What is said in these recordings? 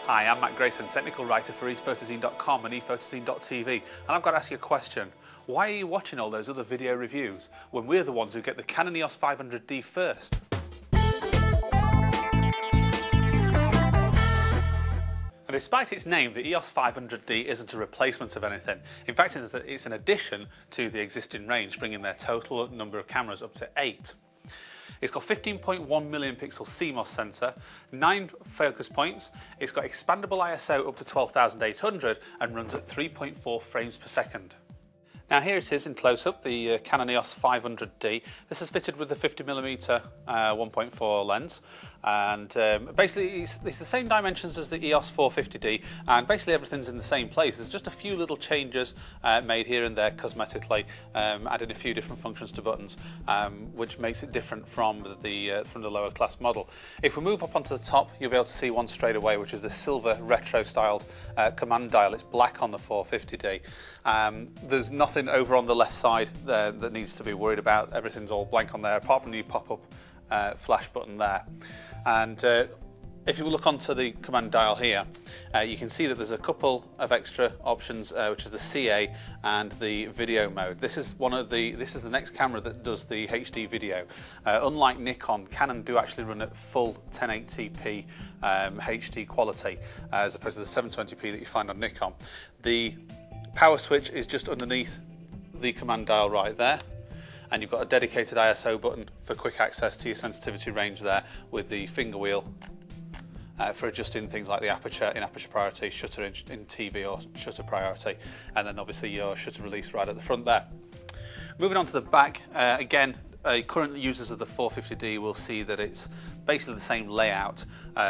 Hi, I'm Matt Grayson, technical writer for ephotozine.com and ephotozine.tv, and I've got to ask you a question. Why are you watching all those other video reviews when we're the ones who get the Canon EOS 500D first? And despite its name, the EOS 500D isn't a replacement of anything. In fact, it's an addition to the existing range, bringing their total number of cameras up to 8. It's got 15.1 million pixel CMOS sensor, 9 focus points, it's got expandable ISO up to 12,800 and runs at 3.4 frames per second. Now here it is in close-up, the Canon EOS 500D. This is fitted with the 50mm 1.4 lens, and basically it's the same dimensions as the EOS 450D, and basically everything's in the same place. There's just a few little changes made here and there cosmetically, adding a few different functions to buttons, which makes it different from the lower class model. If we move up onto the top, you'll be able to see one straight away, which is the silver retro-styled command dial. It's black on the 450D. There's nothing over on the left side there that needs to be worried about. Everything's all blank on there, apart from the pop-up flash button there. And if you look onto the command dial here, you can see that there's a couple of extra options, which is the CA and the video mode. This is the next camera that does the HD video. Unlike Nikon, Canon do actually run at full 1080p HD quality, as opposed to the 720p that you find on Nikon. The power switch is just underneath the command dial right there, and you've got a dedicated ISO button for quick access to your sensitivity range there, with the finger wheel for adjusting things like the aperture in aperture priority, shutter in TV or shutter priority, and then obviously your shutter release right at the front there. Moving on to the back, again, current users of the 450D will see that it's basically the same layout.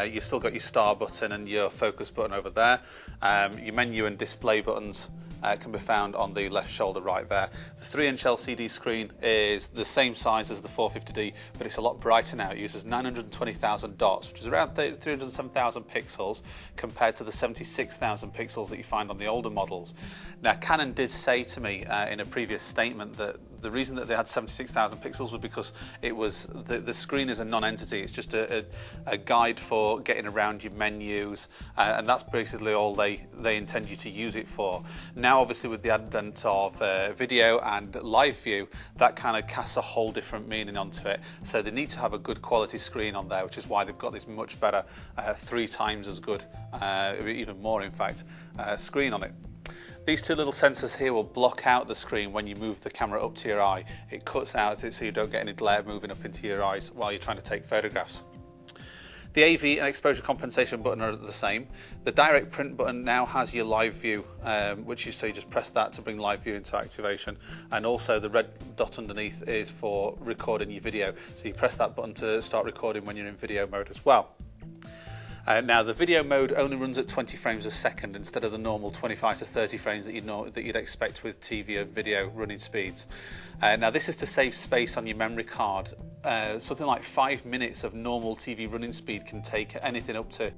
You've still got your star button and your focus button over there. Your menu and display buttons can be found on the left shoulder right there. The 3-inch LCD screen is the same size as the 450D, but it's a lot brighter now. It uses 920,000 dots, which is around 307,000 pixels, compared to the 76,000 pixels that you find on the older models. Now, Canon did say to me in a previous statement that the reason that they had 76,000 pixels was because it was the screen is a non-entity. It's just a guide for getting around your menus, and that's basically all they intend you to use it for. Now, obviously, with the advent of video and live view, that kind of casts a whole different meaning onto it. So they need to have a good quality screen on there, which is why they've got this much better, 3 times as good, even more in fact, screen on it. These two little sensors here will block out the screen when you move the camera up to your eye. It cuts out it so you don't get any glare moving up into your eyes while you're trying to take photographs. The AV and exposure compensation button are the same. The direct print button now has your live view, which you just press that to bring live view into activation. And also the red dot underneath is for recording your video. So you press that button to start recording when you're in video mode as well. Now, the video mode only runs at 20 frames a second instead of the normal 25 to 30 frames that you'd expect with TV and video running speeds. Now, this is to save space on your memory card. Something like 5 minutes of normal TV running speed can take anything up to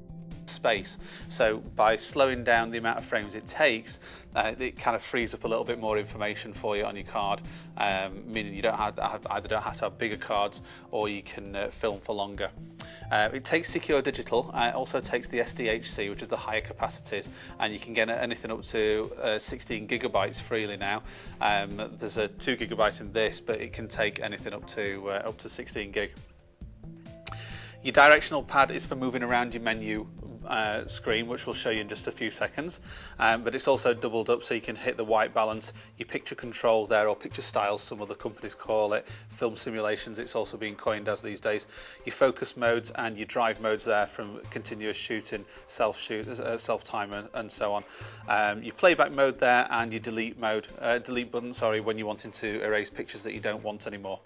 space. So by slowing down the amount of frames it takes, it kind of frees up a little bit more information for you on your card, meaning you either don't have to have bigger cards, or you can film for longer. It takes secure digital. It also takes the SDHC, which is the higher capacities, and you can get anything up to 16 gigabytes freely now. There's a 2 gigabyte in this, but it can take anything up to 16 gig. Your directional pad is for moving around your menu screen, which we'll show you in just a few seconds, but it's also doubled up so you can hit the white balance, your picture control there, or picture styles some other companies call it, film simulations it's also being coined as these days, your focus modes and your drive modes there, from continuous shooting, self-timer and so on, your playback mode there, and your delete button when you're wanting to erase pictures that you don't want anymore.